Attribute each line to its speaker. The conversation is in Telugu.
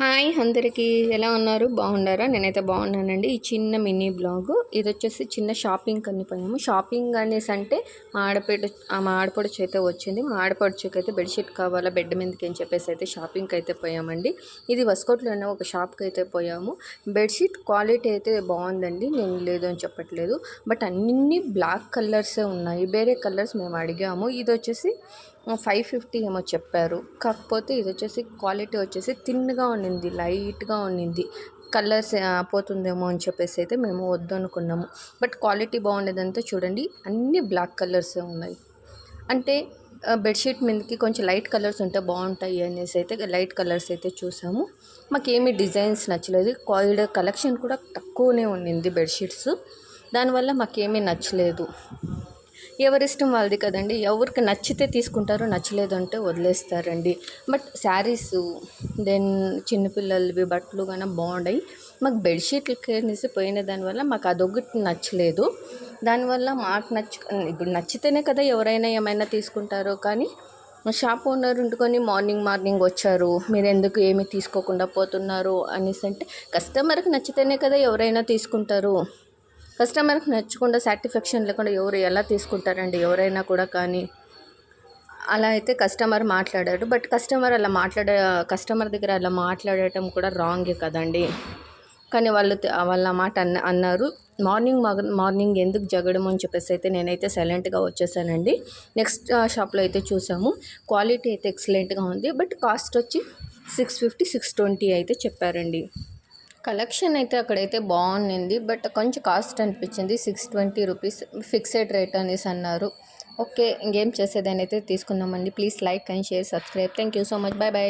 Speaker 1: హాయ్ అందరికీ ఎలా ఉన్నారు? బాగున్నారా? నేనైతే బాగున్నానండి. ఈ చిన్న మినీ బ్లాగ్ ఇది వచ్చేసి చిన్న షాపింగ్ అని పోయాము. షాపింగ్ అనేసి అంటే మా ఆడపడుచు అయితే వచ్చింది. మా ఆడపడుచుకి అయితే బెడ్షీట్ కావాలా బెడ్ మీదకి అని చెప్పేసి అయితే షాపింగ్కి అయితే పోయామండి. ఇది వస్కోట్లోనే ఒక షాప్కి అయితే పోయాము. బెడ్షీట్ క్వాలిటీ అయితే బాగుందండి, నేను లేదు అని చెప్పట్లేదు. బట్ అన్ని బ్లాక్ కలర్సే ఉన్నాయి. వేరే కలర్స్ మేము అడిగాము. ఇది వచ్చేసి 550 ఏమో చెప్పారు. కాకపోతే ఇది వచ్చేసి క్వాలిటీ వచ్చేసి థిన్గా ఉండింది, లైట్గా ఉండింది. కలర్స్ పోతుందేమో అని చెప్పేసి అయితే మేము వద్దనుకున్నాము. బట్ క్వాలిటీ బాగుండేదంతా చూడండి, అన్ని బ్లాక్ కలర్సే ఉన్నాయి. అంటే బెడ్షీట్ మీదకి కొంచెం లైట్ కలర్స్ ఉంటే బాగుంటాయి అనేసి అయితే లైట్ కలర్స్ అయితే చూసాము. మాకేమీ డిజైన్స్ నచ్చలేదు. కలెక్షన్ కూడా తక్కువనే ఉండింది బెడ్షీట్స్. దానివల్ల మాకేమీ నచ్చలేదు. ఎవరిష్టం వాళ్ళది కదండి. ఎవరికి నచ్చితే తీసుకుంటారు, నచ్చలేదు అంటే వదిలేస్తారండి. బట్ శారీస్ దెన్ చిన్నపిల్లలవి బట్టలు కానీ బాగున్నాయి. మాకు బెడ్షీట్లకి అనేసి పోయిన దానివల్ల మాకు అదొకటి నచ్చలేదు. దానివల్ల మాకు ఇప్పుడు నచ్చితేనే కదా ఎవరైనా ఏమైనా తీసుకుంటారో. కానీ షాప్ ఓనర్ ఉంటుకొని మార్నింగ్ వచ్చారు, మీరు ఎందుకు ఏమీ తీసుకోకుండా పోతున్నారు అనేసి అంటే, కస్టమర్కి నచ్చితేనే కదా ఎవరైనా తీసుకుంటారు. కస్టమర్కి నచ్చకుండా సాటిస్ఫాక్షన్ లేకుండా ఎవరు ఎలా తీసుకుంటారండి ఎవరైనా కూడా. కానీ అలా అయితే కస్టమర్ మాట్లాడాడు. బట్ కస్టమర్ దగ్గర అలా మాట్లాడటం కూడా రాంగే కదండి. కానీ వాళ్ళ మాట అన్నారు. మార్నింగ్ ఎందుకు జగడం అని చెప్పేసి అయితే నేనైతే సైలెంట్గా వచ్చేసానండి. నెక్స్ట్ షాప్లో అయితే చూసాము. క్వాలిటీ అయితే ఎక్సలెంట్గా ఉంది. బట్ కాస్ట్ వచ్చి 650 620 అయితే చెప్పారండి. కలెక్షన్ అయితే అక్కడైతే బాగుంది. బట్ కొంచెం కాస్ట్ అనిపించింది. 620 రూపీస్ ఫిక్స్డ్ రేట్ అనేసి అన్నారు. ఓకే, ఇంకేం చేసేదానైతే తీసుకుందామండి. Please like and share, subscribe. Thank you so much. Bye bye.